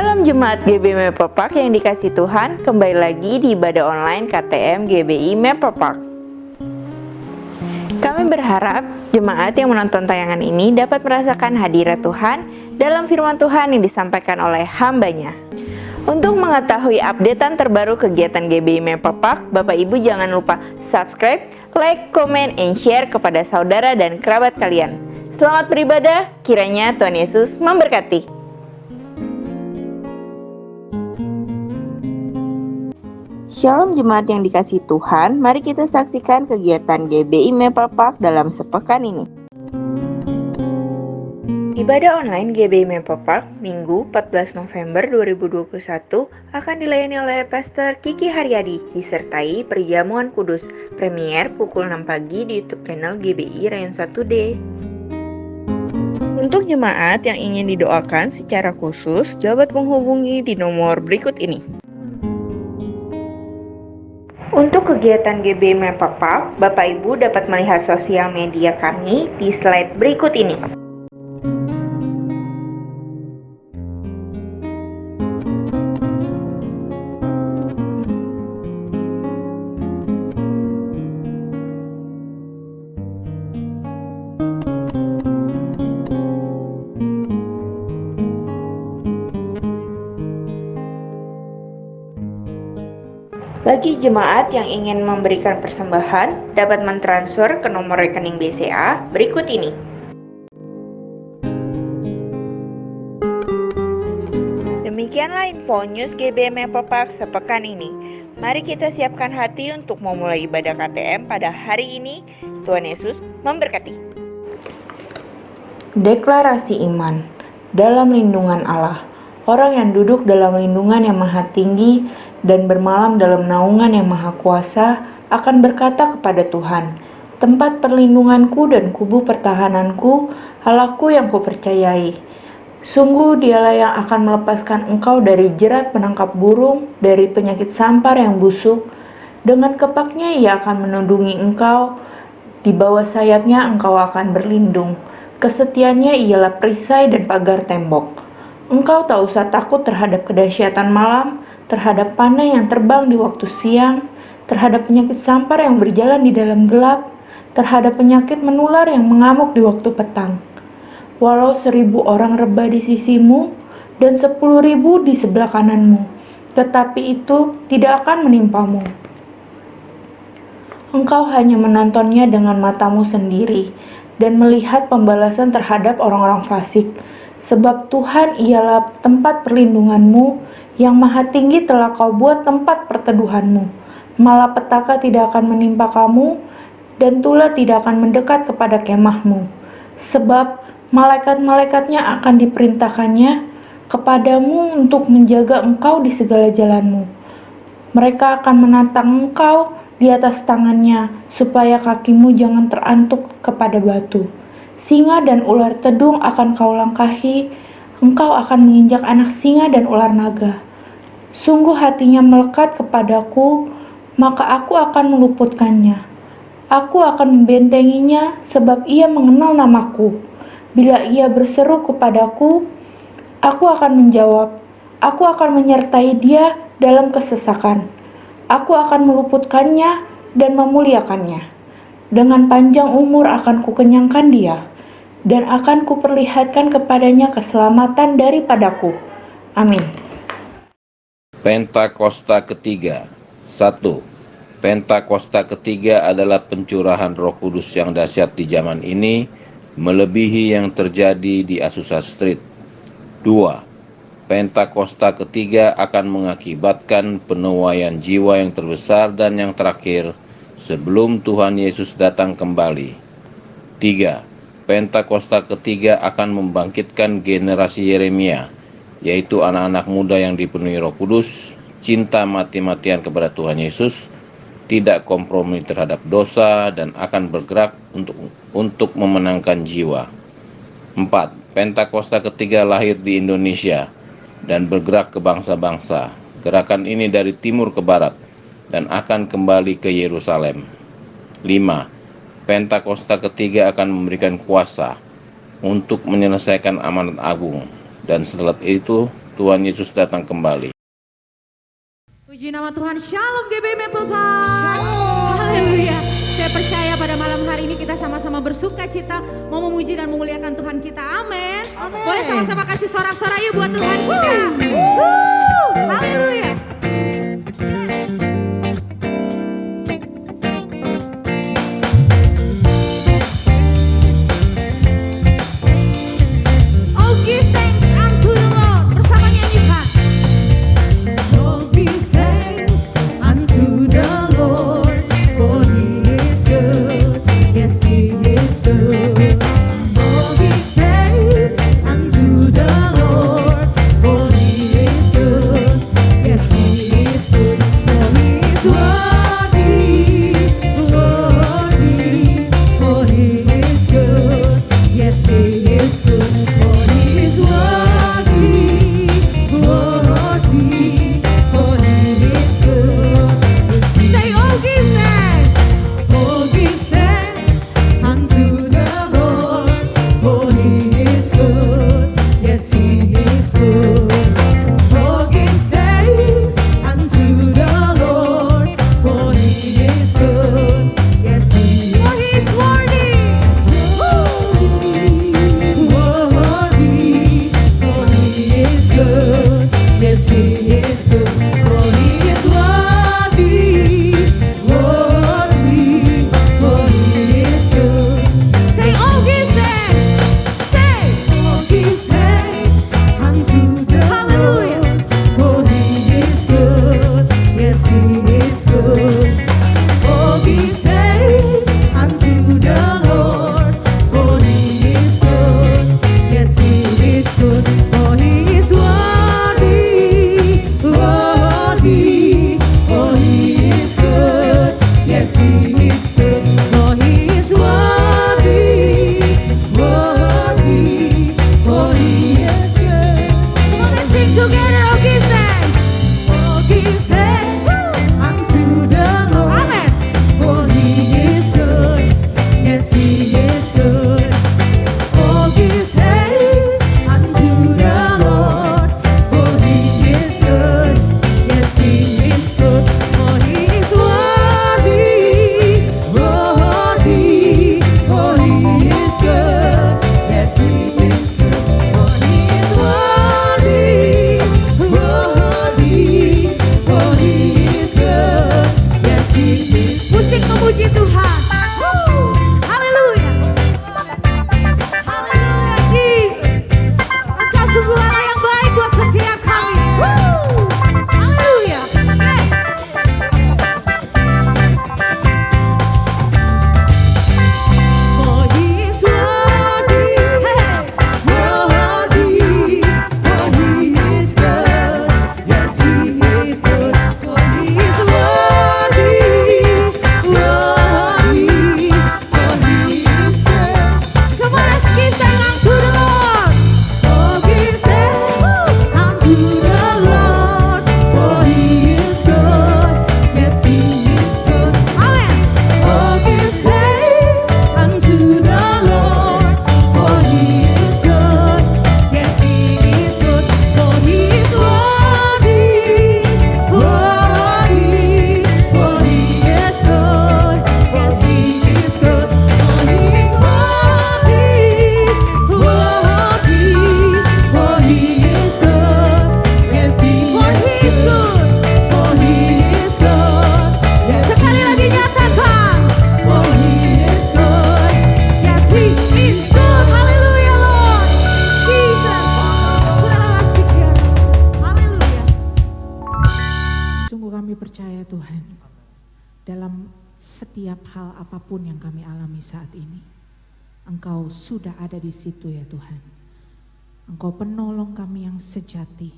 Shalom Jemaat GBI Maple Park yang dikasih Tuhan, kembali lagi di ibadah online KTM GBI Maple Park. Kami berharap jemaat yang menonton tayangan ini dapat merasakan hadirat Tuhan dalam firman Tuhan yang disampaikan oleh hamba-Nya. Untuk mengetahui updatean terbaru kegiatan GBI Maple Park, Bapak Ibu jangan lupa subscribe, like, comment, and share kepada saudara dan kerabat kalian. Selamat beribadah, kiranya Tuhan Yesus memberkati. Shalom jemaat yang dikasih Tuhan, mari kita saksikan kegiatan GBI Maple Park dalam sepekan ini. Ibadah online GBI Maple Park Minggu 14 November 2021 akan dilayani oleh Pastor Kiki Haryadi disertai perjamuan kudus premier pukul 6 pagi di YouTube channel GBI Rayon 1D. Untuk jemaat yang ingin didoakan secara khusus, dapat menghubungi di nomor berikut ini. Untuk kegiatan GBI Maple Park, Bapak Ibu dapat melihat sosial media kami di slide berikut ini. Bagi jemaat yang ingin memberikan persembahan, dapat mentransfer ke nomor rekening BCA berikut ini. Demikianlah info news GBI Maple Park sepekan ini. Mari kita siapkan hati untuk memulai ibadah KTM pada hari ini. Tuhan Yesus memberkati. Deklarasi iman. Dalam lindungan Allah, orang yang duduk dalam lindungan yang maha tinggi dan bermalam dalam naungan yang maha kuasa akan berkata kepada Tuhan, tempat perlindunganku dan kubu pertahananku, Allahku yang kupercayai. Sungguh dialah yang akan melepaskan engkau dari jerat penangkap burung, dari penyakit sampar yang busuk. Dengan kepaknya ia akan menundungi engkau, di bawah sayapnya engkau akan berlindung. Kesetiaannya ialah perisai dan pagar tembok. Engkau tak usah takut terhadap kedahsyatan malam, terhadap panah yang terbang di waktu siang, terhadap penyakit sampar yang berjalan di dalam gelap, terhadap penyakit menular yang mengamuk di waktu petang. Walau 1000 orang rebah di sisimu dan 10.000 di sebelah kananmu, tetapi itu tidak akan menimpamu. Engkau hanya menontonnya dengan matamu sendiri dan melihat pembalasan terhadap orang-orang fasik. Sebab Tuhan ialah tempat perlindunganmu, yang maha tinggi telah kau buat tempat perteduhanmu. Malapetaka tidak akan menimpa kamu, dan tula tidak akan mendekat kepada kemahmu. Sebab malaikat-malaikatnya akan diperintahkannya kepadamu untuk menjaga engkau di segala jalanmu. Mereka akan menantang engkau di atas tangannya, supaya kakimu jangan terantuk kepada batu. Singa dan ular tedung akan kau langkahi, engkau akan menginjak anak singa dan ular naga. Sungguh hatinya melekat kepadaku, maka aku akan meluputkannya. Aku akan membentenginya sebab ia mengenal namaku. Bila ia berseru kepadaku, aku akan menjawab. Aku akan menyertai dia dalam kesesakan. Aku akan meluputkannya dan memuliakannya. Dengan panjang umur akan kukenyangkan dia, dan akan kuperlihatkan kepadanya keselamatan daripadaku. Amin. Pentakosta ketiga. 1. Pentakosta ketiga adalah pencurahan Roh Kudus yang dahsyat di zaman ini, melebihi yang terjadi di Azusa Street. 2. Pentakosta ketiga akan mengakibatkan penuaian jiwa yang terbesar dan yang terakhir sebelum Tuhan Yesus datang kembali. 3. Pentakosta ketiga akan membangkitkan generasi Yeremia, yaitu anak-anak muda yang dipenuhi Roh Kudus, cinta mati-matian kepada Tuhan Yesus, tidak kompromi terhadap dosa, dan akan bergerak untuk memenangkan jiwa. 4. Pentakosta ketiga lahir di Indonesia dan bergerak ke bangsa-bangsa. Gerakan ini dari timur ke barat dan akan kembali ke Yerusalem. 5. Pentakosta ketiga akan memberikan kuasa untuk menyelesaikan amanat agung, dan setelah itu Tuhan Yesus datang kembali. Puji nama Tuhan. Shalom GBM Amplified. Haleluya. Saya percaya pada malam hari ini kita sama-sama bersuka cita mau memuji dan memuliakan Tuhan kita. Amin. Boleh sama-sama kasih sorak-sorak yuk buat Tuhan kita. Haleluya. Oh, give thanks unto the Lord. Bersama nyanyikan. Oh, give thanks unto the Lord, for He is good. Yes, He is good. Oh, give thanks unto the Lord, for He is good. Yes, He is good. For He is worthy, worthy. For He is good. Yes, He is good. For He is worthy, worthy. For He is good. Say, oh, give thanks. Oh, give thanks unto the Lord, for He is good. Yes, He is good. Oh, give thanks unto the Lord, for He is good. Yes, He is. For He is worthy. Worthy. For He is good. Yes, He is good. For He is worthy. Worthy. For He is good. Say, oh, give thanks. Say, oh, give thanks unto the Lord, for He is good. Yes, He is good. Oh, give thanks unto the Lord, for He is good. Yes, He is good. For He is worthy, worthy. For He is good. Yes, He is good. For He is worthy, worthy. For He is good. Come on, let's sing together. Oh, give thanks. Oh, give thanks unto the Lord. Amen. For He is good. Yes, He is good. Oh, give thanks unto the Lord. For He is good. Yes, He is good. For He is worthy, worthy. For He is good. Yes, He is good. For He is worthy, worthy. For He is good. Yes, He is. Musik memuji Tuhan. Haleluya. Haleluya, Jesus. Engkau sungguh Allah yang baik buat setiap kami. Haleluya. Yes. For He is worthy, worthy. For He is good. Yes, He is good. For He is worthy, worthy. For He is good. Come on, let's give thanks unto the Lord. Oh, give thanks unto the Lord, for He is good. Yes, He is good. Amen. Oh, give thanks unto the Lord, for He is good. Yes, He is good. For He is worthy, worthy. For He is good. Yes, He is good. For He is worthy, worthy. For He is good. Yes, He is good. For He is good. Yes, sekali lagi nyatakan. For He is good. Yes, He is good. Haleluya, Lord Jesus. Kurang asik ya. Haleluya. Sungguh kami percaya Tuhan, dalam setiap hal apapun yang kami alami saat ini, Engkau sudah ada di situ ya Tuhan. Engkau penolong kami yang sejati,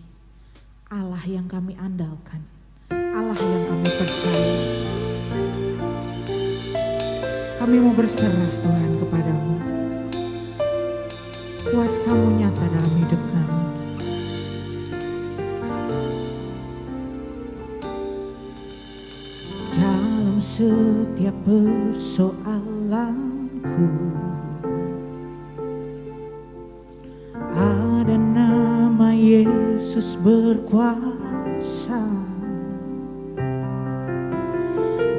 Allah yang kami andalkan, Allah yang kami percaya. Kami mau berserah Tuhan kepadamu. Kuasa-Mu nyata dalam hidup kami. Dalam setiap persoalanku, ada nama Yesus berkuasa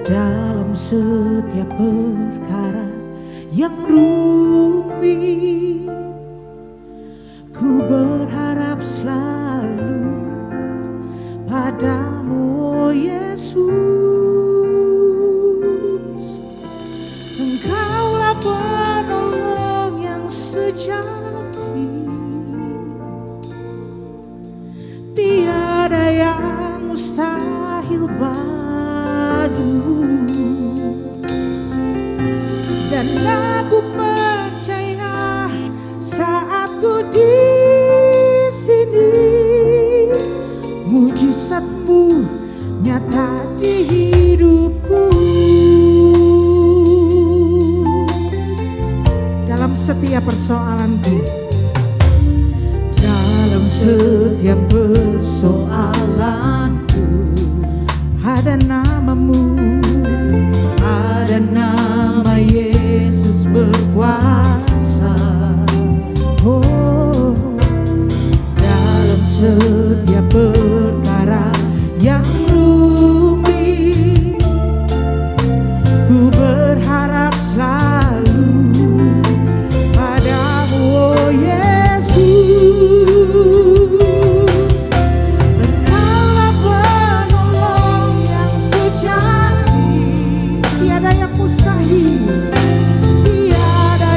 dalam setiap perkara yang rumit. Ku berharap selalu padamu, oh Yesus. Engkaulah penolong yang sejati, tiada yang mustahil bagimu. Dan aku percaya saat ku di sini, mujizatmu nyata di hidupku. Dalam setiap persoalanku, dalam setiap persoalanku, ada namamu, ada nama Yesus berkuasa. Oh, dalam setiap perkara yang rumit, ku berharap selalu padamu, oh Yesus. Engkaulah penolong yang sejati, tiada yang mustahil, tiada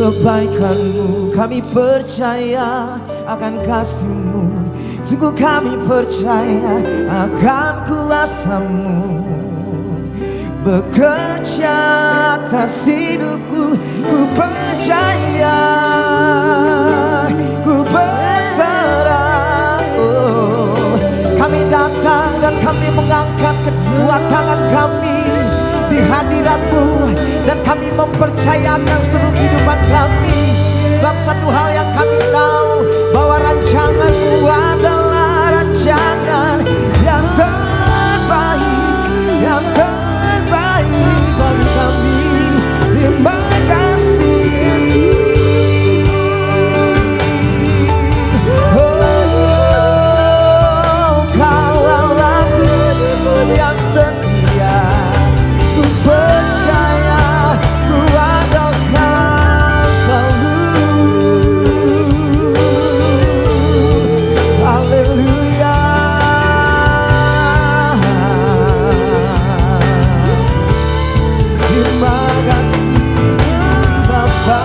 kebaikan-Mu, kami percaya akan kasih-Mu. Sungguh kami percaya akan kuasa-Mu bekerja atas hidupku. Ku percaya, ku berserah. Kami datang dan kami mengangkat kedua tangan kami di hadirat-Mu, dan kami mempercayakan seluruh kehidupan kami. Sebab satu hal yang kami tahu, bahwa rancangan-Mu adalah rancangan yang terbaik, yang terbaik bagi kami. Terima kasih. Oh, Kau Allahku yang setia. Ku percaya Ku akan selalu. Haleluya. Terima kasih Bapa.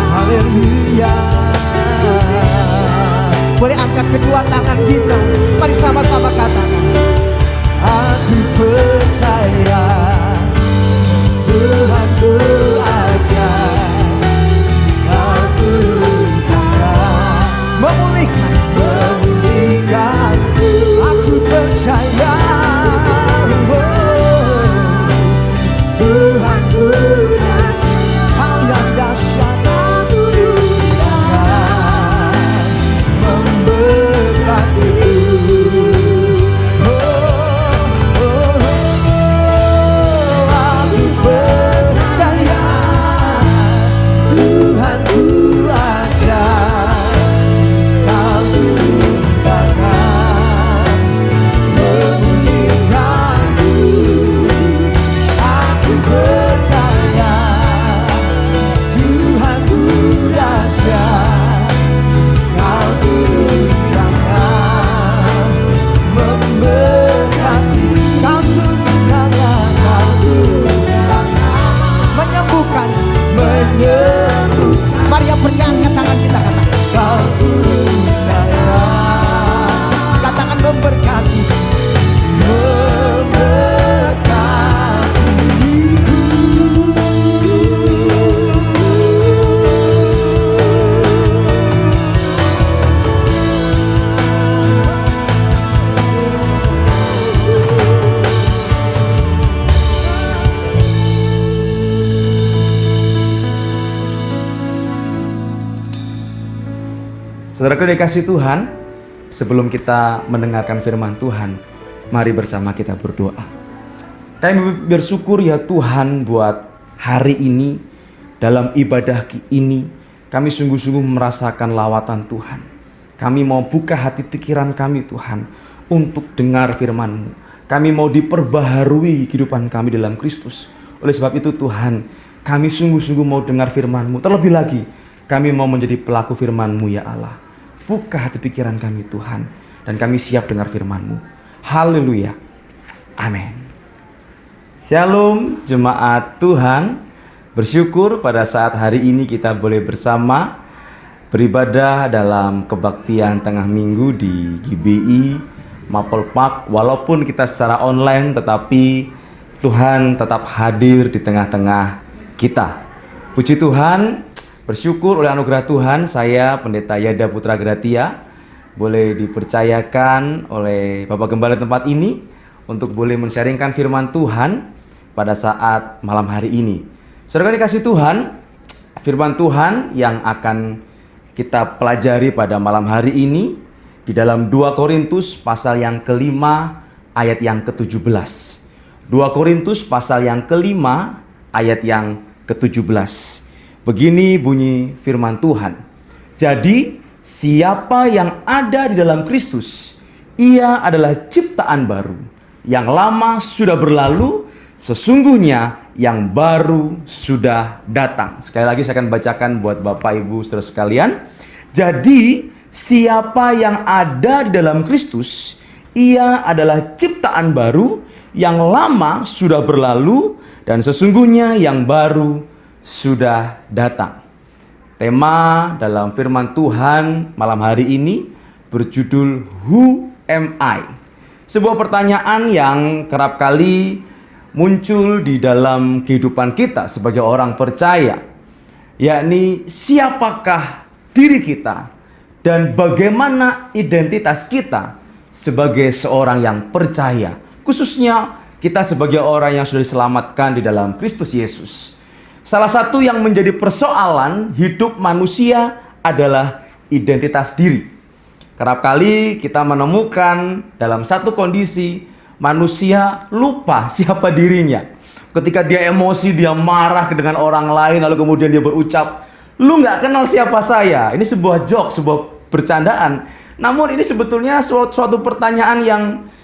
Haleluya. Boleh angkat kedua tangan kita, mari sama-sama katakan, aku percaya Tuhanku akan Kau turun tangan memulihkan. Aku percaya Tuhanku Kau yang dahsyat memberkatiku. Aku percaya Tuhanku ajar Kau turunkan memulihkanku. Aku percaya Tuhanku dahsyat, Kau turun tangan memberkati. Kau turun tangan, Kau turun tangan menyembuhkan, menyembuh. Mari yang percaya angkat tangan kita, katakan Kau turun tangan, katakan memberkati, Saudaraku dikasih Tuhan, sebelum kita mendengarkan firman Tuhan, mari bersama kita berdoa. Kami bersyukur ya Tuhan buat hari ini, dalam ibadah ini, kami sungguh-sungguh merasakan lawatan Tuhan. Kami mau buka hati pikiran kami Tuhan, untuk dengar firman-Mu. Kami mau diperbaharui kehidupan kami dalam Kristus. Oleh sebab itu Tuhan, kami sungguh-sungguh mau dengar firman-Mu. Terlebih lagi, kami mau menjadi pelaku firman-Mu ya Allah. Buka hati pikiran kami Tuhan, dan kami siap dengar firman-Mu. Haleluya. Amin. Shalom jemaat Tuhan. Bersyukur pada saat hari ini kita boleh bersama beribadah dalam kebaktian tengah minggu di GBI Maple Park. Walaupun kita secara online, tetapi Tuhan tetap hadir di tengah-tengah kita. Puji Tuhan. Bersyukur oleh anugerah Tuhan, saya Pendeta Yada Putra Gratia boleh dipercayakan oleh Bapak Gembala tempat ini untuk boleh men-sharingkan firman Tuhan pada saat malam hari ini. Saudara dikasih Tuhan, firman Tuhan yang akan kita pelajari pada malam hari ini di dalam 2 Korintus pasal yang kelima ayat yang ke-17. 2 Korintus pasal yang kelima ayat yang ke-17. Begini bunyi firman Tuhan. Jadi siapa yang ada di dalam Kristus, ia adalah ciptaan baru. Yang lama sudah berlalu, sesungguhnya yang baru sudah datang. Sekali lagi saya akan bacakan buat Bapak Ibu saudara sekalian. Jadi siapa yang ada di dalam Kristus, ia adalah ciptaan baru. yang lama sudah berlalu dan sesungguhnya yang baru sudah datang. Tema dalam firman Tuhan malam hari ini berjudul Who Am I? Sebuah pertanyaan yang kerap kali muncul di dalam kehidupan kita sebagai orang percaya, yakni siapakah diri kita dan bagaimana identitas kita sebagai seorang yang percaya, khususnya kita sebagai orang yang sudah diselamatkan di dalam Kristus Yesus. Salah satu yang menjadi persoalan hidup manusia adalah identitas diri. Kerap kali kita menemukan dalam satu kondisi manusia lupa siapa dirinya. Ketika dia emosi, dia marah dengan orang lain, lalu kemudian dia berucap, "Lu nggak kenal siapa saya." Ini sebuah joke, sebuah bercandaan. Namun ini sebetulnya suatu pertanyaan yang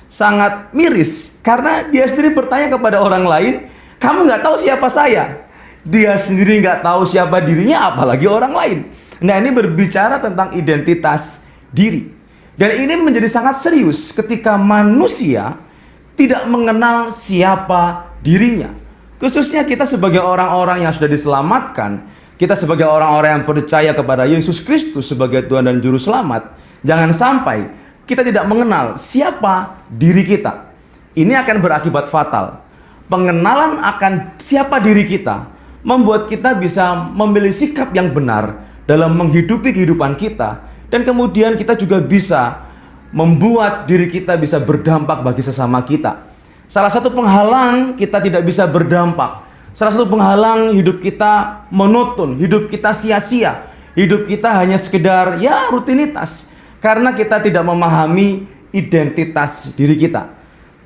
sangat miris. Karena dia sendiri bertanya kepada orang lain, "Kamu nggak tahu siapa saya?" Dia sendiri nggak tahu siapa dirinya, apalagi orang lain. Nah, ini berbicara tentang identitas diri. Dan ini menjadi sangat serius ketika manusia tidak mengenal siapa dirinya. Khususnya kita sebagai orang-orang yang sudah diselamatkan, kita sebagai orang-orang yang percaya kepada Yesus Kristus sebagai Tuhan dan Juru Selamat, jangan sampai kita tidak mengenal siapa diri kita. Ini akan berakibat fatal. Pengenalan akan siapa diri kita membuat kita bisa memilih sikap yang benar dalam menghidupi kehidupan kita. Dan kemudian kita juga bisa membuat diri kita bisa berdampak bagi sesama kita. Salah satu penghalang kita tidak bisa berdampak, salah satu penghalang hidup kita monoton, hidup kita sia-sia, hidup kita hanya sekedar rutinitas, karena kita tidak memahami identitas diri kita.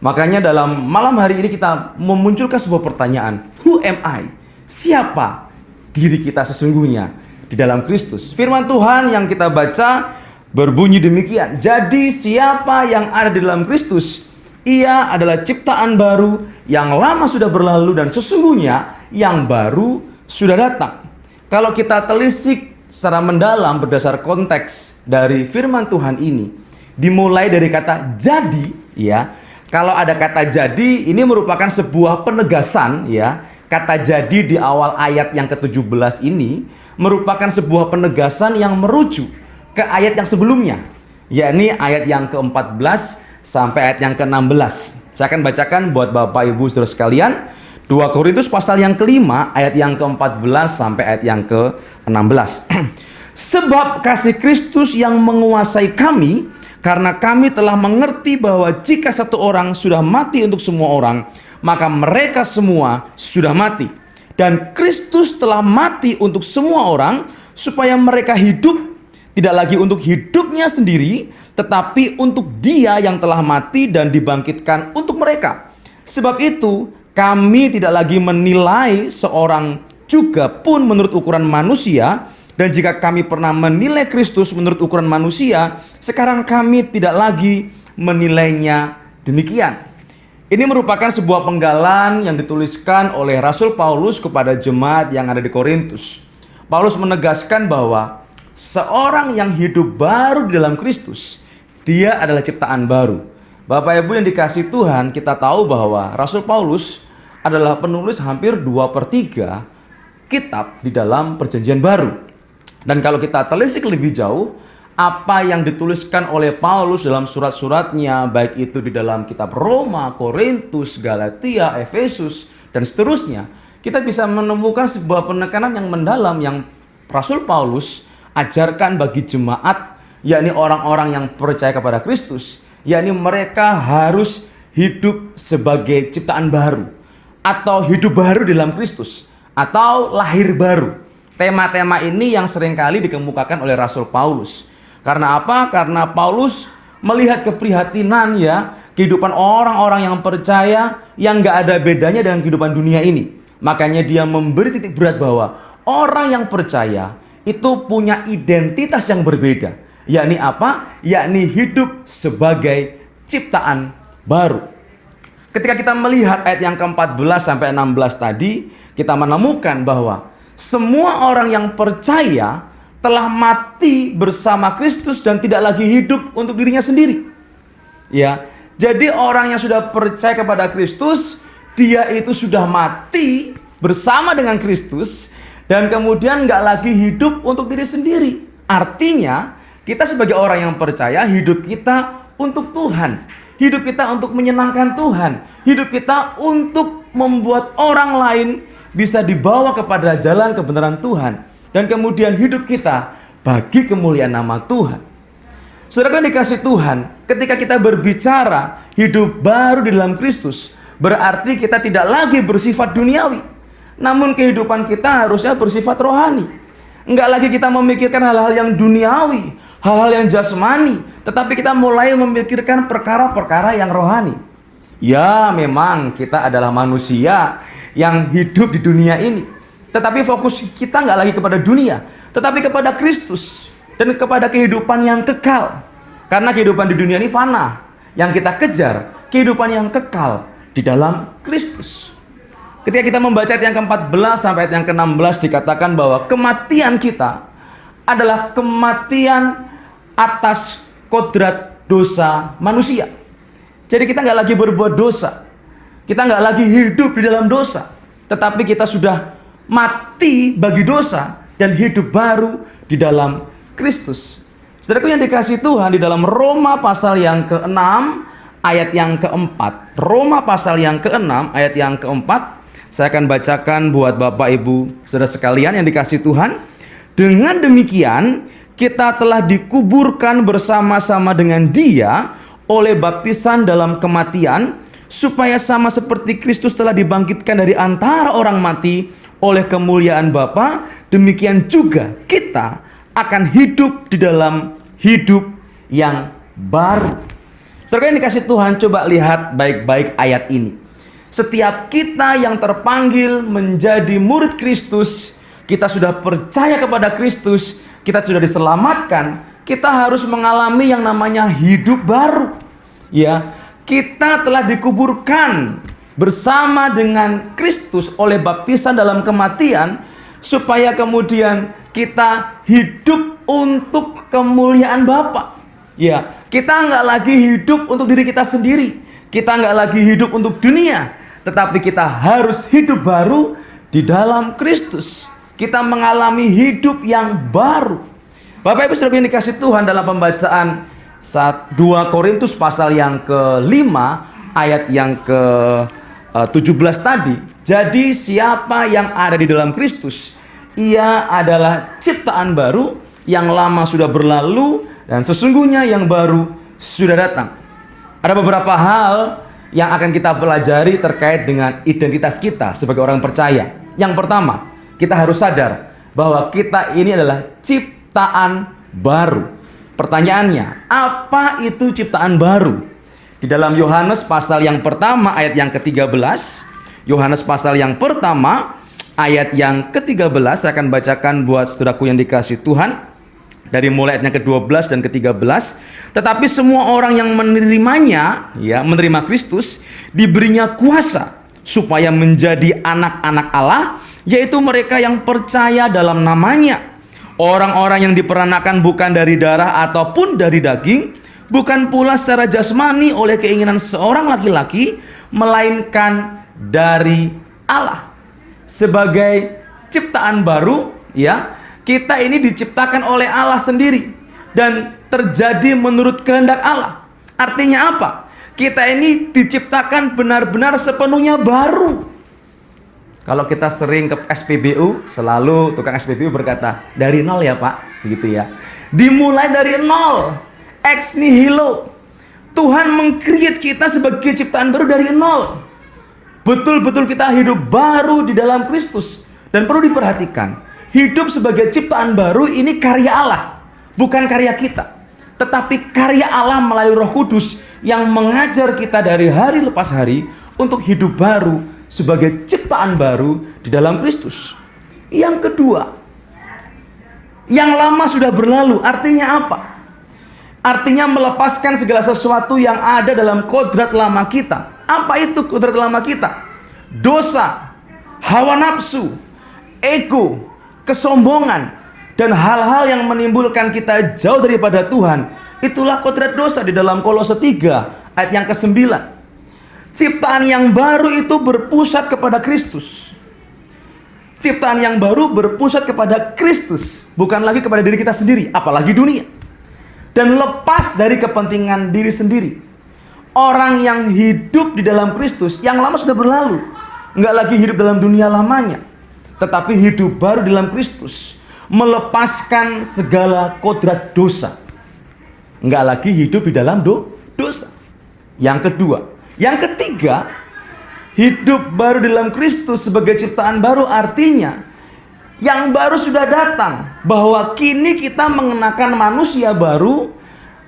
Makanya dalam malam hari ini kita memunculkan sebuah pertanyaan, Who am I? Siapa diri kita sesungguhnya di dalam Kristus? Firman Tuhan yang kita baca berbunyi demikian, "Jadi siapa yang ada di dalam Kristus, ia adalah ciptaan baru, yang lama sudah berlalu dan sesungguhnya yang baru sudah datang." Kalau kita telisik secara mendalam berdasar konteks dari firman Tuhan ini, dimulai dari kata jadi, ya. Kalau ada kata jadi, ini merupakan sebuah penegasan, ya. Kata jadi di awal ayat yang ke-17 ini merupakan sebuah penegasan yang merujuk ke ayat yang sebelumnya, yakni ayat yang ke-14 sampai ayat yang ke-16. Saya akan bacakan buat Bapak Ibu Saudara sekalian, 2 Korintus pasal yang ke-5 ayat yang ke-14 sampai ayat yang ke-16. "Sebab kasih Kristus yang menguasai kami, karena kami telah mengerti bahwa jika satu orang sudah mati untuk semua orang, maka mereka semua sudah mati. Dan Kristus telah mati untuk semua orang, supaya mereka hidup, tidak lagi untuk hidupnya sendiri, tetapi untuk Dia yang telah mati dan dibangkitkan untuk mereka. Sebab itu, kami tidak lagi menilai seorang juga pun menurut ukuran manusia, dan jika kami pernah menilai Kristus menurut ukuran manusia, sekarang kami tidak lagi menilainya demikian." Ini merupakan sebuah penggalan yang dituliskan oleh Rasul Paulus kepada jemaat yang ada di Korintus. Paulus menegaskan bahwa seorang yang hidup baru di dalam Kristus, dia adalah ciptaan baru. Bapak Ibu yang dikasihi Tuhan, kita tahu bahwa Rasul Paulus adalah penulis hampir 2/3 kitab di dalam Perjanjian Baru. Dan kalau kita telisik lebih jauh, apa yang dituliskan oleh Paulus dalam surat-suratnya, baik itu di dalam kitab Roma, Korintus, Galatia, Efesus, dan seterusnya, kita bisa menemukan sebuah penekanan yang mendalam yang Rasul Paulus ajarkan bagi jemaat, yakni orang-orang yang percaya kepada Kristus, yakni mereka harus hidup sebagai ciptaan baru, atau hidup baru di dalam Kristus, atau lahir baru. Tema-tema ini yang seringkali dikemukakan oleh Rasul Paulus. Karena apa? Karena Paulus melihat keprihatinan, kehidupan orang-orang yang percaya yang gak ada bedanya dengan kehidupan dunia ini. Makanya dia memberi titik berat bahwa orang yang percaya itu punya identitas yang berbeda. Yakni apa? Yakni hidup sebagai ciptaan baru. Ketika kita melihat ayat yang ke-14 sampai 16 tadi, kita menemukan bahwa semua orang yang percaya telah mati bersama Kristus dan tidak lagi hidup untuk dirinya sendiri. Jadi orang yang sudah percaya kepada Kristus, dia itu sudah mati bersama dengan Kristus, dan kemudian nggak lagi hidup untuk diri sendiri. Artinya, kita sebagai orang yang percaya, hidup kita untuk Tuhan. Hidup kita untuk menyenangkan Tuhan. Hidup kita untuk membuat orang lain bisa dibawa kepada jalan kebenaran Tuhan. Dan kemudian hidup kita bagi kemuliaan nama Tuhan. Saudara yang dikasih Tuhan, ketika kita berbicara hidup baru di dalam Kristus, berarti kita tidak lagi bersifat duniawi. Namun kehidupan kita harusnya bersifat rohani. Enggak lagi kita memikirkan hal-hal yang duniawi, hal-hal yang jasmani, tetapi kita mulai memikirkan perkara-perkara yang rohani. Ya, memang kita adalah manusia yang hidup di dunia ini, tetapi fokus kita nggak lagi kepada dunia, tetapi kepada Kristus dan kepada kehidupan yang kekal. Karena kehidupan di dunia ini fana. Yang kita kejar kehidupan yang kekal di dalam Kristus. Ketika kita membaca ayat yang ke-14 sampai ayat yang ke-16, dikatakan bahwa kematian kita adalah kematian atas kodrat dosa manusia. Jadi kita nggak lagi berbuat dosa, kita nggak lagi hidup di dalam dosa, tetapi kita sudah mati bagi dosa dan hidup baru di dalam Kristus. Saudaraku yang dikasihi Tuhan, di dalam Roma pasal yang ke-6 ayat yang ke-4, Roma pasal yang ke-6 ayat yang ke-4, saya akan bacakan buat Bapak Ibu saudara sekalian yang dikasihi Tuhan. Dengan demikian kita telah dikuburkan bersama-sama dengan Dia oleh baptisan dalam kematian, supaya sama seperti Kristus telah dibangkitkan dari antara orang mati oleh kemuliaan Bapa, demikian juga kita akan hidup di dalam hidup yang baru. Saudara yang dikasihi Tuhan, coba lihat baik-baik ayat ini. Setiap kita yang terpanggil menjadi murid Kristus, kita sudah percaya kepada Kristus, kita sudah diselamatkan, kita harus mengalami yang namanya hidup baru. Ya, kita telah dikuburkan bersama dengan Kristus oleh baptisan dalam kematian, supaya kemudian kita hidup untuk kemuliaan Bapa. Ya, kita nggak lagi hidup untuk diri kita sendiri, kita nggak lagi hidup untuk dunia, tetapi kita harus hidup baru di dalam Kristus. Kita mengalami hidup yang baru. Bapak Ibu saudara yang dikasihi Tuhan, dalam pembacaan 2 Korintus pasal yang ke-5 ayat yang ke-17 tadi. Jadi siapa yang ada di dalam Kristus, ia adalah ciptaan baru, yang lama sudah berlalu dan sesungguhnya yang baru sudah datang. Ada beberapa hal yang akan kita pelajari terkait dengan identitas kita sebagai orang percaya. Yang pertama, kita harus sadar bahwa kita ini adalah ciptaan baru. Pertanyaannya, apa itu ciptaan baru? Di dalam Yohanes pasal yang pertama ayat yang ke-13, Yohanes pasal yang pertama ayat yang ke-13, saya akan bacakan buat saudaraku yang dikasihi Tuhan. Dari mulai ayat yang ke-12 dan ke-13. Tetapi semua orang yang menerimanya, ya, menerima Kristus, diberinya kuasa supaya menjadi anak-anak Allah, yaitu mereka yang percaya dalam namanya. Orang-orang yang diperanakan bukan dari darah ataupun dari daging, bukan pula secara jasmani oleh keinginan seorang laki-laki, melainkan dari Allah. Sebagai ciptaan baru, ya, kita ini diciptakan oleh Allah sendiri dan terjadi menurut kehendak Allah. Artinya apa? Kita ini diciptakan benar-benar sepenuhnya baru. Kalau kita sering ke SPBU, selalu tukang SPBU berkata, dari nol ya Pak, begitu ya. Dimulai dari nol, ex nihilo. Tuhan meng-create kita sebagai ciptaan baru dari nol. Betul-betul kita hidup baru di dalam Kristus. Dan perlu diperhatikan, hidup sebagai ciptaan baru ini karya Allah, bukan karya kita. Tetapi karya Allah melalui Roh Kudus yang mengajar kita dari hari lepas hari untuk hidup baru sebagai ciptaan baru di dalam Kristus. Yang kedua, yang lama sudah berlalu. Artinya apa? Artinya melepaskan segala sesuatu yang ada dalam kodrat lama kita. Apa itu kodrat lama kita? Dosa, hawa nafsu, ego, kesombongan, dan hal-hal yang menimbulkan kita jauh daripada Tuhan. Itulah kodrat dosa di dalam Kolose 3 ayat yang ke-9. Ciptaan yang baru itu berpusat kepada Kristus. Ciptaan yang baru berpusat kepada Kristus, bukan lagi kepada diri kita sendiri, apalagi dunia. Dan lepas dari kepentingan diri sendiri. Orang yang hidup di dalam Kristus, yang lama sudah berlalu. Nggak lagi hidup dalam dunia lamanya, tetapi hidup baru di dalam Kristus. Melepaskan segala kodrat dosa. Nggak lagi hidup di dalam dosa. Yang kedua. Yang ketiga, hidup baru di dalam Kristus sebagai ciptaan baru artinya yang baru sudah datang, bahwa kini kita mengenakan manusia baru.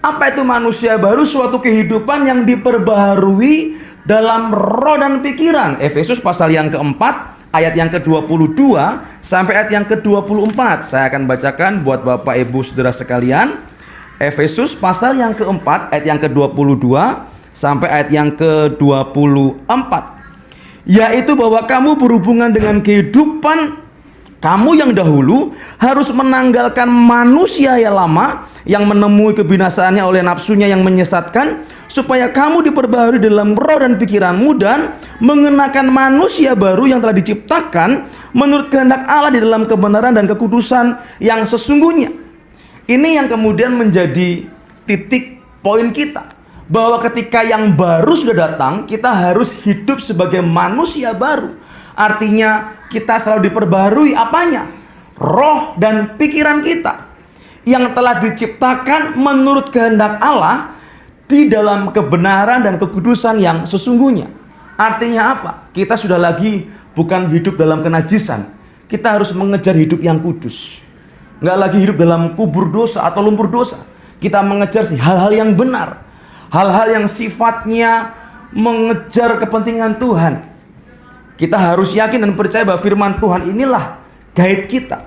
Apa itu manusia baru? Suatu kehidupan yang diperbaharui dalam roh dan pikiran. Efesus pasal yang keempat ayat yang ke-22 sampai ayat yang ke-24. Saya akan bacakan buat Bapak Ibu Saudara sekalian. Efesus pasal yang keempat ayat yang ke-22 sampai ayat yang ke-24. Yaitu bahwa kamu berhubungan dengan kehidupan kamu yang dahulu harus menanggalkan manusia yang lama yang menemui kebinasaannya oleh nafsunya yang menyesatkan, supaya kamu diperbaharui dalam roh dan pikiranmu dan mengenakan manusia baru yang telah diciptakan menurut kehendak Allah di dalam kebenaran dan kekudusan yang sesungguhnya. Ini yang kemudian menjadi titik poin kita, bahwa ketika yang baru sudah datang, kita harus hidup sebagai manusia baru. Artinya kita selalu diperbarui apanya? Roh dan pikiran kita yang telah diciptakan menurut kehendak Allah di dalam kebenaran dan kekudusan yang sesungguhnya. Artinya apa? Kita sudah lagi bukan hidup dalam kenajisan. Kita harus mengejar hidup yang kudus. Nggak lagi hidup dalam kubur dosa atau lumpur dosa. Kita mengejar hal-hal yang benar, hal-hal yang sifatnya mengejar kepentingan Tuhan. Kita harus yakin dan percaya bahwa firman Tuhan inilah guide kita,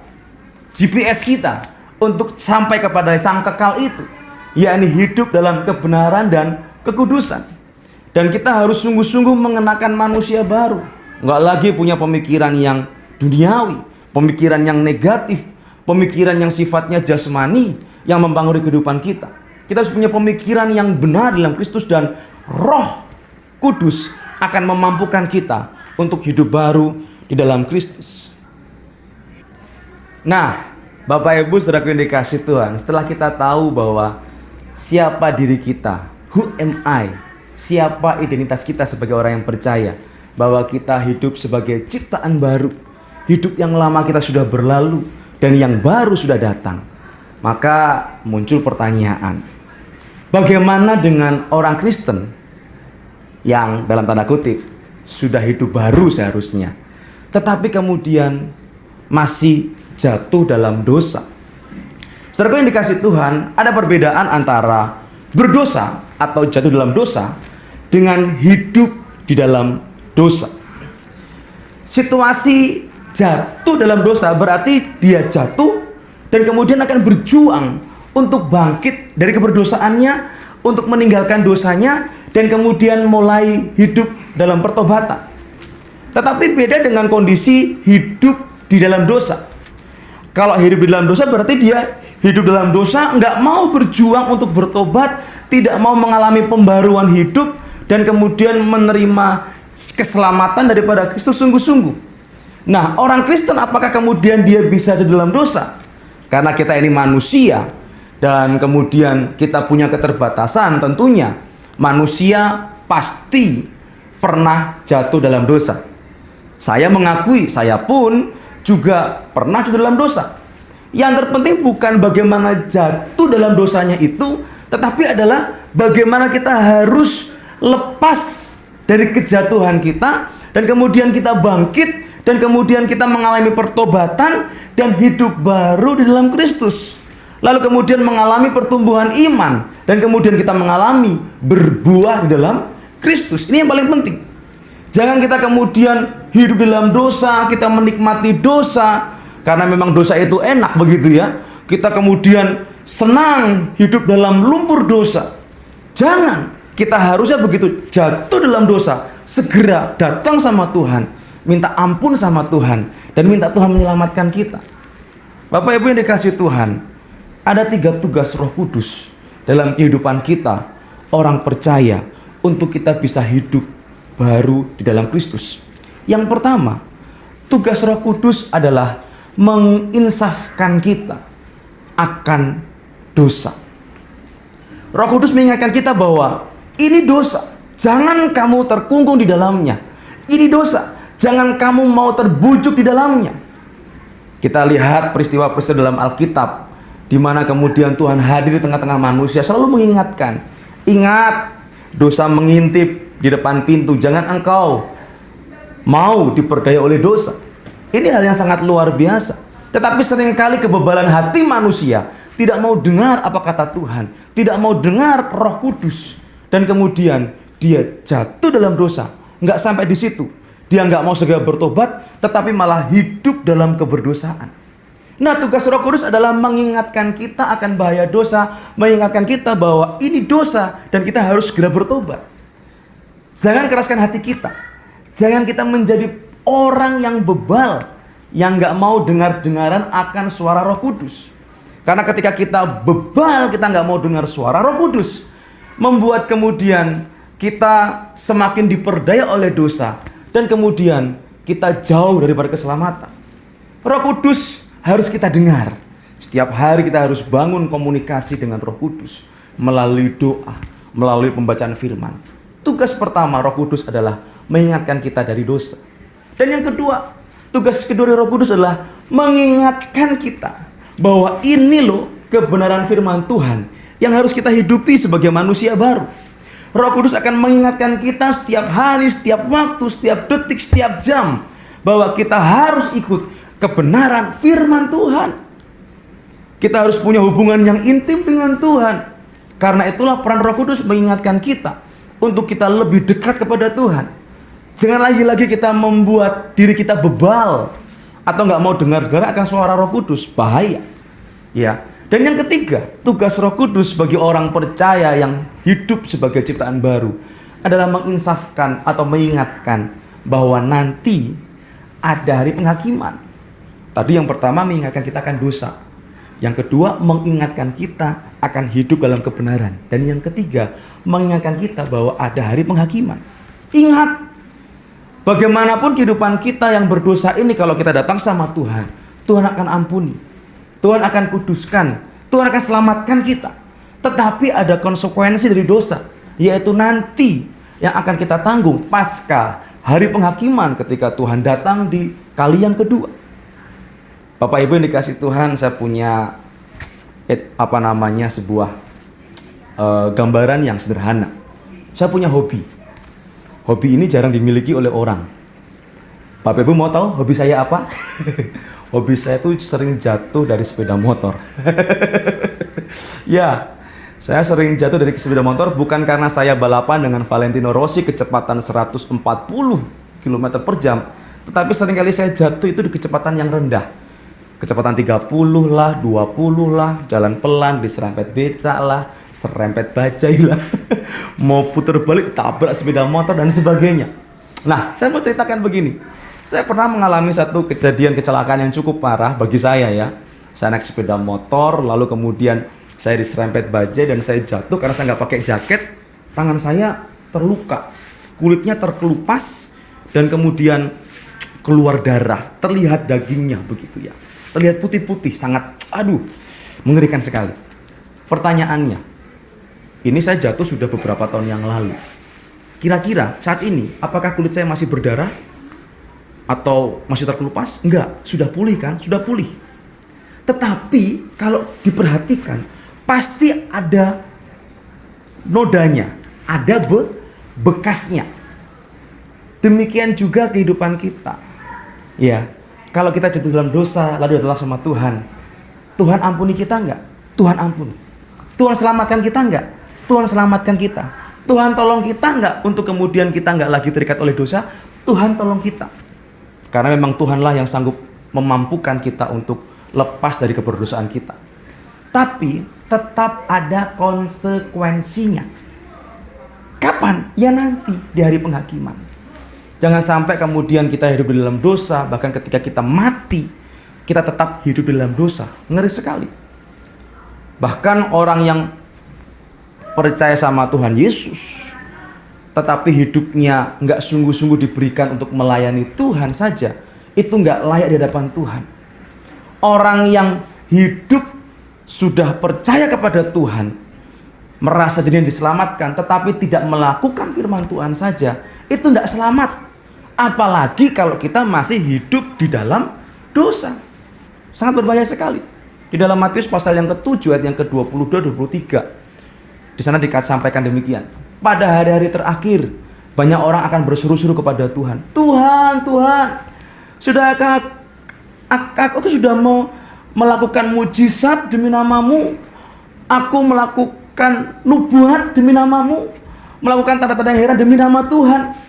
GPS kita untuk sampai kepada sang kekal itu, yakni hidup dalam kebenaran dan kekudusan. Dan kita harus sungguh-sungguh mengenakan manusia baru. Nggak lagi punya pemikiran yang duniawi, pemikiran yang negatif, pemikiran yang sifatnya jasmani yang mempengaruhi kehidupan kita. Kita harus punya pemikiran yang benar dalam Kristus, dan Roh Kudus akan memampukan kita untuk hidup baru di dalam Kristus. Nah, Bapak Ibu Saudara yang dikasihi Tuhan, setelah kita tahu bahwa siapa diri kita, who am I, siapa identitas kita sebagai orang yang percaya, bahwa kita hidup sebagai ciptaan baru, hidup yang lama kita sudah berlalu dan yang baru sudah datang, maka muncul pertanyaan, bagaimana dengan orang Kristen yang dalam tanda kutip sudah hidup baru seharusnya, tetapi kemudian masih jatuh dalam dosa? Saudara yang dikasihi Tuhan, ada perbedaan antara berdosa atau jatuh dalam dosa dengan hidup di dalam dosa. Situasi jatuh dalam dosa berarti dia jatuh dan kemudian akan berjuang untuk bangkit dari keberdosaannya, untuk meninggalkan dosanya, dan kemudian mulai hidup dalam pertobatan. Tetapi beda dengan kondisi hidup di dalam dosa. Kalau hidup di dalam dosa berarti dia hidup dalam dosa, nggak mau berjuang untuk bertobat, tidak mau mengalami pembaruan hidup, dan kemudian menerima keselamatan daripada Kristus sungguh-sungguh. Nah, orang Kristen apakah kemudian dia bisa jatuh dalam dosa? Karena kita ini manusia, dan kemudian kita punya keterbatasan tentunya. Manusia pasti pernah jatuh dalam dosa. Saya mengakui, saya pun juga pernah jatuh dalam dosa. Yang terpenting bukan bagaimana jatuh dalam dosanya itu, tetapi adalah bagaimana kita harus lepas dari kejatuhan kita, dan kemudian kita bangkit, dan kemudian kita mengalami pertobatan dan hidup baru di dalam Kristus. Lalu kemudian mengalami pertumbuhan iman, dan kemudian kita mengalami berbuah di dalam Kristus. Ini yang paling penting. Jangan kita kemudian hidup dalam dosa, kita menikmati dosa karena memang dosa itu enak begitu ya. Kita kemudian senang hidup dalam lumpur dosa. Jangan, kita harusnya begitu jatuh dalam dosa, segera datang sama Tuhan, minta ampun sama Tuhan, dan minta Tuhan menyelamatkan kita. Bapak Ibu yang dikasihi Tuhan, ada 3 tugas Roh Kudus dalam kehidupan kita, orang percaya, untuk kita bisa hidup baru di dalam Kristus. Yang pertama, tugas Roh Kudus adalah menginsafkan kita akan dosa. Roh Kudus mengingatkan kita bahwa ini dosa, jangan kamu terkungkung di dalamnya. Ini dosa, jangan kamu mau terbujuk di dalamnya. Kita lihat peristiwa-peristiwa dalam Alkitab, di mana kemudian Tuhan hadir di tengah-tengah manusia, selalu mengingatkan, ingat, dosa mengintip di depan pintu, jangan engkau mau diperdaya oleh dosa. Ini hal yang sangat luar biasa. Tetapi seringkali kebebalan hati manusia tidak mau dengar apa kata Tuhan, tidak mau dengar Roh Kudus, dan kemudian dia jatuh dalam dosa. Nggak sampai di situ, dia nggak mau segera bertobat, tetapi malah hidup dalam keberdosaan. Nah, tugas Roh Kudus adalah mengingatkan kita akan bahaya dosa, mengingatkan kita bahwa ini dosa dan kita harus segera bertobat. Jangan keraskan hati kita, jangan kita menjadi orang yang bebal, yang nggak mau dengar-dengaran akan suara Roh Kudus. Karena ketika kita bebal, kita nggak mau dengar suara Roh Kudus, membuat kemudian kita semakin diperdaya oleh dosa, dan kemudian kita jauh daripada keselamatan. Roh Kudus harus kita dengar. Setiap hari kita harus bangun komunikasi dengan Roh Kudus melalui doa, melalui pembacaan firman. Tugas pertama Roh Kudus adalah mengingatkan kita dari dosa. Dan yang kedua, tugas kedua dari Roh Kudus adalah mengingatkan kita bahwa ini loh kebenaran firman Tuhan yang harus kita hidupi sebagai manusia baru. Roh Kudus akan mengingatkan kita setiap hari, setiap waktu, setiap detik, setiap jam bahwa kita harus ikut kebenaran firman Tuhan. Kita harus punya hubungan yang intim dengan Tuhan. Karena itulah peran Roh Kudus mengingatkan kita untuk kita lebih dekat kepada Tuhan. Jangan lagi-lagi kita membuat diri kita bebal atau nggak mau dengar-dengar akan suara Roh Kudus, bahaya. Ya. Dan yang ketiga, tugas Roh Kudus bagi orang percaya yang hidup sebagai ciptaan baru adalah menginsafkan atau mengingatkan bahwa nanti ada hari penghakiman. Tadi yang pertama mengingatkan kita akan dosa. Yang kedua mengingatkan kita akan hidup dalam kebenaran. Dan yang ketiga mengingatkan kita bahwa ada hari penghakiman. Ingat, bagaimanapun kehidupan kita yang berdosa ini, kalau kita datang sama Tuhan, Tuhan akan ampuni, Tuhan akan kuduskan, Tuhan akan selamatkan kita. Tetapi ada konsekuensi dari dosa, yaitu nanti yang akan kita tanggung pasca hari penghakiman ketika Tuhan datang di kali yang kedua. Bapak Ibu yang dikasih Tuhan, saya punya sebuah gambaran yang sederhana. Saya punya hobi. Hobi ini jarang dimiliki oleh orang. Bapak Ibu mau tahu hobi saya apa? Hobi saya tuh sering jatuh dari sepeda motor. Ya, saya sering jatuh dari sepeda motor bukan karena saya balapan dengan Valentino Rossi kecepatan 140 km per jam. Tetapi seringkali saya jatuh itu di kecepatan yang rendah. Kecepatan 30 lah, 20 lah, jalan pelan, diserempet becak lah, serempet bajai lah. Mau putar balik, tabrak sepeda motor dan sebagainya. Nah, saya mau ceritakan begini. Saya pernah mengalami satu kejadian kecelakaan yang cukup parah bagi saya ya. Saya naik sepeda motor, lalu kemudian saya diserempet bajai dan saya jatuh karena saya nggak pakai jaket. Tangan saya terluka, kulitnya terkelupas dan kemudian keluar darah, terlihat dagingnya begitu ya. Terlihat putih-putih, sangat mengerikan sekali. Pertanyaannya, ini saya jatuh sudah beberapa tahun yang lalu. Kira-kira saat ini apakah kulit saya masih berdarah atau masih terkelupas? Enggak, sudah pulih kan? Sudah pulih. Tetapi kalau diperhatikan pasti ada nodanya, ada bekasnya. Demikian juga kehidupan kita. Ya, kalau kita jatuh dalam dosa lalu datang sama Tuhan, Tuhan ampuni kita enggak? Tuhan ampuni. Tuhan selamatkan kita enggak? Tuhan selamatkan kita. Tuhan tolong kita enggak untuk kemudian kita enggak lagi terikat oleh dosa? Tuhan tolong kita. Karena memang Tuhanlah yang sanggup memampukan kita untuk lepas dari keberdosaan kita. Tapi tetap ada konsekuensinya. Kapan? Ya nanti di hari penghakiman. Jangan sampai kemudian kita hidup di dalam dosa, bahkan ketika kita mati, kita tetap hidup di dalam dosa. Ngeri sekali. Bahkan orang yang percaya sama Tuhan Yesus, tetapi hidupnya nggak sungguh-sungguh diberikan untuk melayani Tuhan saja, itu nggak layak di hadapan Tuhan. Orang yang hidup sudah percaya kepada Tuhan, merasa dirinya diselamatkan, tetapi tidak melakukan firman Tuhan saja, itu tidak selamat. Apalagi kalau kita masih hidup di dalam dosa. Sangat berbahaya sekali. Di dalam Matius pasal yang ke-7 ayat yang ke-22-23, di sana disampaikan demikian. Pada hari-hari terakhir, banyak orang akan berseru-seru kepada Tuhan. Tuhan, Tuhan, sudahkah aku sudah mau melakukan mujizat demi namamu? Aku melakukan nubuat demi namamu, melakukan tanda-tanda heran demi nama Tuhan.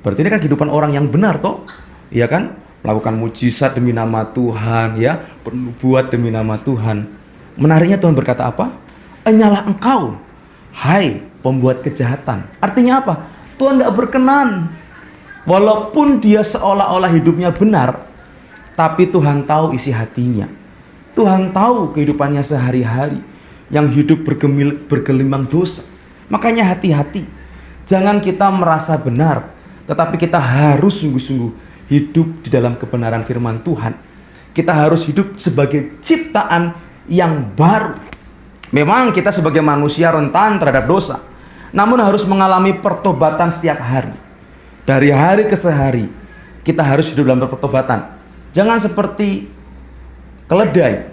Berarti ini kan kehidupan orang yang benar toh, iya kan? Melakukan mujizat demi nama Tuhan, ya, bernubuat demi nama Tuhan. Menariknya Tuhan berkata apa? Enyalah engkau, hai pembuat kejahatan. Artinya apa? Tuhan tidak berkenan. Walaupun dia seolah-olah hidupnya benar, tapi Tuhan tahu isi hatinya. Tuhan tahu kehidupannya sehari-hari yang hidup bergelimang dosa. Makanya hati-hati. Jangan kita merasa benar, tetapi kita harus sungguh-sungguh hidup di dalam kebenaran firman Tuhan. Kita harus hidup sebagai ciptaan yang baru. Memang kita sebagai manusia rentan terhadap dosa, namun harus mengalami pertobatan setiap hari. Dari hari ke hari, kita harus hidup dalam pertobatan. Jangan seperti keledai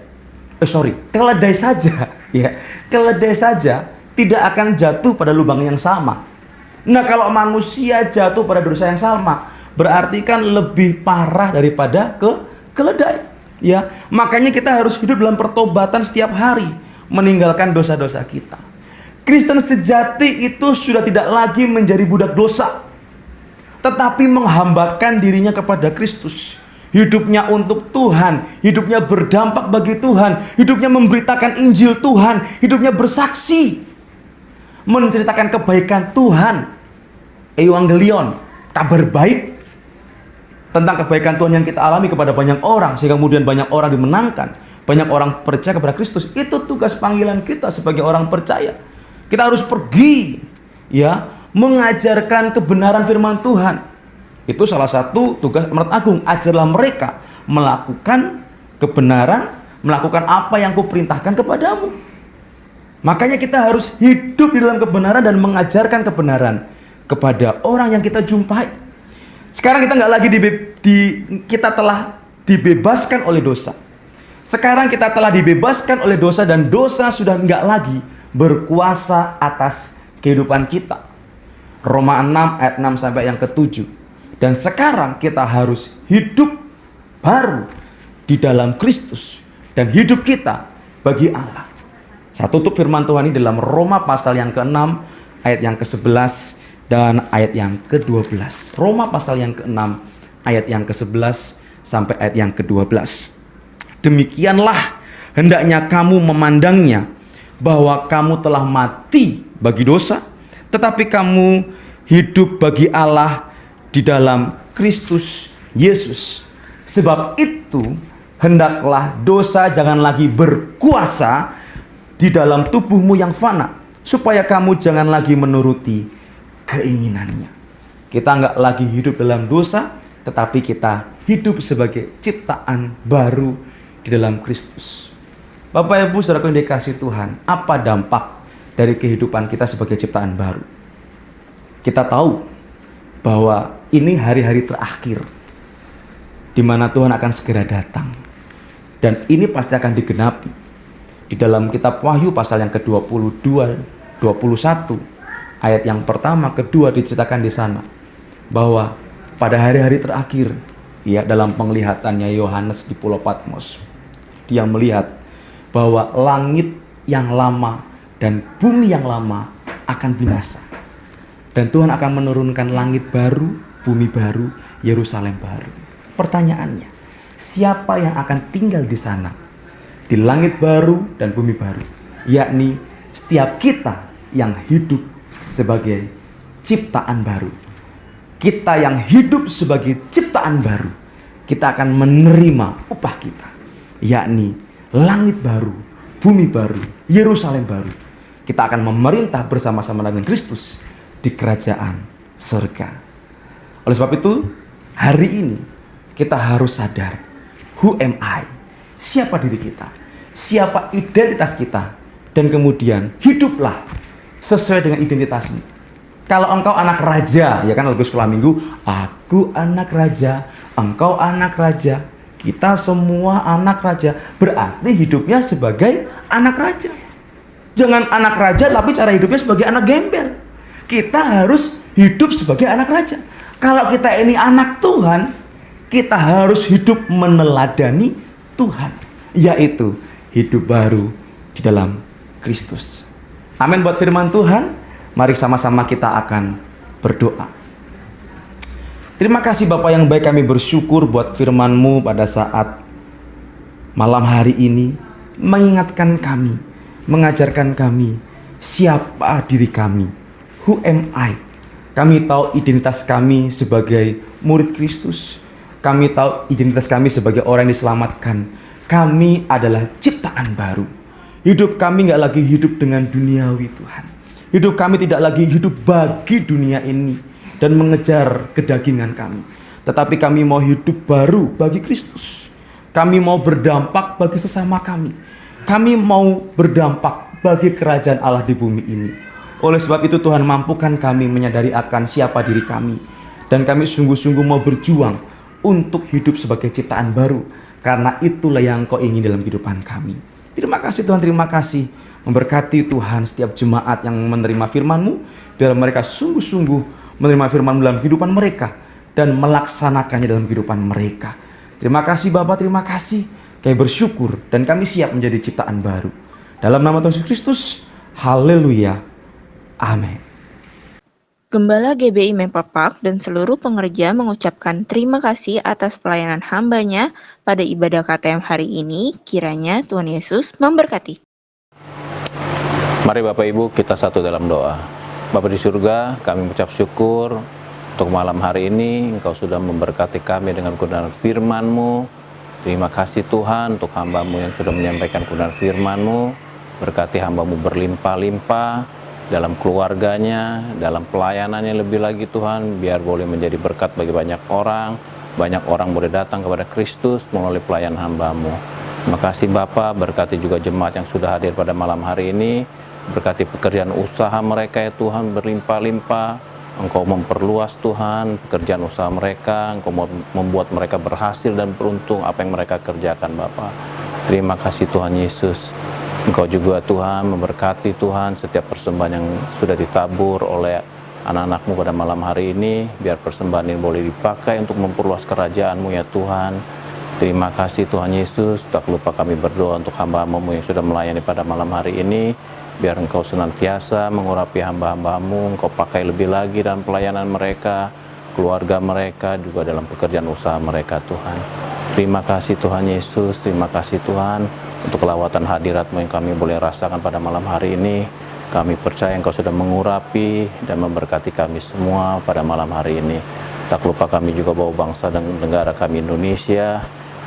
saja, ya. Keledai saja tidak akan jatuh pada lubang yang sama. Nah, kalau manusia jatuh pada dosa yang sama, berarti kan lebih parah daripada keledai, ya. Makanya kita harus hidup dalam pertobatan setiap hari, meninggalkan dosa-dosa kita. Kristen sejati itu sudah tidak lagi menjadi budak dosa, tetapi menghambakan dirinya kepada Kristus. Hidupnya untuk Tuhan, hidupnya berdampak bagi Tuhan, hidupnya memberitakan Injil Tuhan, hidupnya bersaksi, menceritakan kebaikan Tuhan, Evangelion, kabar baik tentang kebaikan Tuhan yang kita alami kepada banyak orang, sehingga kemudian banyak orang dimenangkan, banyak orang percaya kepada Kristus. Itu tugas panggilan kita sebagai orang percaya. Kita harus pergi, ya, mengajarkan kebenaran firman Tuhan. Itu salah satu tugas Jemaat Agung. Ajarlah mereka melakukan kebenaran, melakukan apa yang kuperintahkan kepadamu. Makanya kita harus hidup di dalam kebenaran dan mengajarkan kebenaran kepada orang yang kita jumpai. Sekarang kita nggak lagi kita telah dibebaskan oleh dosa. Sekarang kita telah dibebaskan oleh dosa dan dosa sudah nggak lagi berkuasa atas kehidupan kita. Roma 6 ayat 6 sampai yang ke-7. Dan sekarang kita harus hidup baru di dalam Kristus dan hidup kita bagi Allah. Saya tutup firman Tuhan ini dalam Roma pasal yang ke-6 ayat yang ke-11 dan ayat yang ke-12. Roma pasal yang ke-6 ayat yang ke-11 sampai ayat yang ke-12. Demikianlah hendaknya kamu memandangnya, bahwa kamu telah mati bagi dosa, tetapi kamu hidup bagi Allah di dalam Kristus Yesus. Sebab itu hendaklah dosa jangan lagi berkuasa di dalam tubuhmu yang fana, supaya kamu jangan lagi menuruti keinginannya. Kita nggak lagi hidup dalam dosa, tetapi kita hidup sebagai ciptaan baru di dalam Kristus. Bapak Ibu Saudara yang dikasihi Tuhan, apa dampak dari kehidupan kita sebagai ciptaan baru? Kita tahu bahwa ini hari-hari terakhir di mana Tuhan akan segera datang, dan ini pasti akan digenapi. Di dalam kitab Wahyu pasal yang ke-22, 21 ayat yang pertama, kedua diceritakan di sana bahwa pada hari-hari terakhir, ya, dalam penglihatannya Yohanes di Pulau Patmos, dia melihat bahwa langit yang lama dan bumi yang lama akan binasa, dan Tuhan akan menurunkan langit baru, bumi baru, Yerusalem baru. Pertanyaannya, siapa yang akan tinggal di sana, di langit baru dan bumi baru? Yakni setiap kita yang hidup sebagai ciptaan baru. Kita yang hidup sebagai ciptaan baru, kita akan menerima upah kita, yakni langit baru, bumi baru, Yerusalem baru. Kita akan memerintah bersama-sama dengan Kristus di kerajaan surga. Oleh sebab itu, hari ini kita harus sadar, who am I? Siapa diri kita? Siapa identitas kita? Dan kemudian hiduplah sesuai dengan identitasmu. Kalau engkau anak raja, ya kan lagu sekolah minggu, aku anak raja, engkau anak raja, kita semua anak raja. Berarti hidupnya sebagai anak raja. Jangan anak raja tapi cara hidupnya sebagai anak gembel. Kita harus hidup sebagai anak raja. Kalau kita ini anak Tuhan, kita harus hidup meneladani Tuhan, yaitu hidup baru di dalam Kristus. Amin buat firman Tuhan. Mari sama-sama kita akan berdoa. Terima kasih Bapa yang baik, kami bersyukur buat firman-Mu pada saat malam hari ini, mengingatkan kami, mengajarkan kami siapa diri kami, who am I. Kami tahu identitas kami sebagai murid Kristus. Kami tahu identitas kami sebagai orang yang diselamatkan. Kami adalah ciptaan baru. Hidup kami gak lagi hidup dengan duniawi, Tuhan. Hidup kami tidak lagi hidup bagi dunia ini dan mengejar kedagingan kami. Tetapi kami mau hidup baru bagi Kristus. Kami mau berdampak bagi sesama kami. Kami mau berdampak bagi kerajaan Allah di bumi ini. Oleh sebab itu Tuhan, mampukan kami menyadari akan siapa diri kami. Dan kami sungguh-sungguh mau berjuang untuk hidup sebagai ciptaan baru. Karena itulah yang Kau ingin dalam kehidupan kami. Terima kasih Tuhan, terima kasih. Memberkati Tuhan setiap jemaat yang menerima firman-Mu, biar mereka sungguh-sungguh menerima firman-Mu dalam kehidupan mereka dan melaksanakannya dalam kehidupan mereka. Terima kasih Bapa, terima kasih. Kami bersyukur dan kami siap menjadi ciptaan baru. Dalam nama Tuhan Yesus Kristus, haleluya, amin. Gembala GBI Maple Park dan seluruh pengerja mengucapkan terima kasih atas pelayanan hambanya pada ibadah KTM hari ini. Kiranya Tuhan Yesus memberkati. Mari Bapak Ibu kita satu dalam doa. Bapa di surga, kami mengucap syukur untuk malam hari ini Engkau sudah memberkati kami dengan kebenaran firman-Mu. Terima kasih Tuhan untuk hamba-Mu yang sudah menyampaikan kebenaran firman-Mu. Berkati hamba-Mu berlimpah-limpah dalam keluarganya, dalam pelayanannya lebih lagi Tuhan, biar boleh menjadi berkat bagi banyak orang boleh datang kepada Kristus melalui pelayanan hamba-Mu. Terima kasih Bapa, berkati juga jemaat yang sudah hadir pada malam hari ini, berkati pekerjaan usaha mereka ya Tuhan berlimpah-limpah. Engkau memperluas Tuhan pekerjaan usaha mereka, Engkau membuat mereka berhasil dan beruntung apa yang mereka kerjakan Bapa. Terima kasih Tuhan Yesus. Engkau juga Tuhan memberkati Tuhan setiap persembahan yang sudah ditabur oleh anak-anak-Mu pada malam hari ini, biar persembahan ini boleh dipakai untuk memperluas kerajaan-Mu ya Tuhan. Terima kasih Tuhan Yesus. Tak lupa kami berdoa untuk hamba-Mu yang sudah melayani pada malam hari ini, biar Engkau senantiasa mengurapi hamba-hamba-Mu, Engkau pakai lebih lagi dalam pelayanan mereka, keluarga mereka, juga dalam pekerjaan usaha mereka Tuhan. Terima kasih Tuhan Yesus, terima kasih Tuhan untuk kelawatan hadirat-Mu yang kami boleh rasakan pada malam hari ini. Kami percaya Engkau sudah mengurapi dan memberkati kami semua pada malam hari ini. Tak lupa kami juga bawa bangsa dan negara kami Indonesia,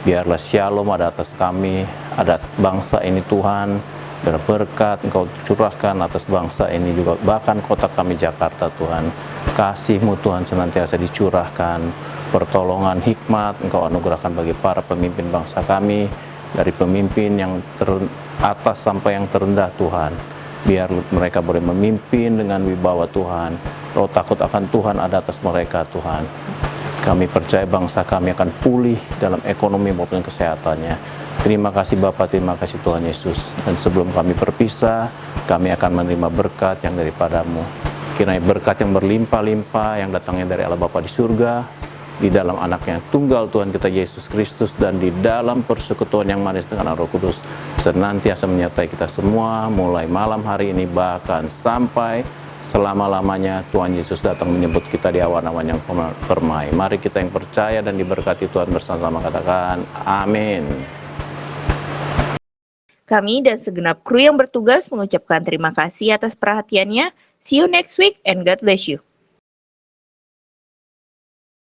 biarlah shalom ada atas kami, atas bangsa ini Tuhan. Dan berkat Engkau curahkan atas bangsa ini juga, bahkan kota kami Jakarta Tuhan. Kasih-Mu Tuhan senantiasa dicurahkan, pertolongan hikmat Engkau anugerahkan bagi para pemimpin bangsa kami, dari pemimpin yang teratas sampai yang terendah Tuhan. Biar mereka boleh memimpin dengan wibawa Tuhan. Roh takut akan Tuhan ada atas mereka Tuhan. Kami percaya bangsa kami akan pulih dalam ekonomi maupun kesehatannya. Terima kasih Bapa, terima kasih Tuhan Yesus. Dan sebelum kami berpisah, kami akan menerima berkat yang daripada-Mu. Kiranya berkat yang berlimpah-limpah yang datangnya dari Allah Bapa di surga, di dalam anaknya yang tunggal Tuhan kita Yesus Kristus, dan di dalam persekutuan yang manis dengan Roh Kudus, senantiasa menyertai kita semua, mulai malam hari ini bahkan sampai selama-lamanya. Tuhan Yesus datang menyebut kita di awan-awan yang permai. Mari kita yang percaya dan diberkati Tuhan bersama-sama katakan amin. Kami dan segenap kru yang bertugas mengucapkan terima kasih atas perhatiannya. See you next week and God bless you.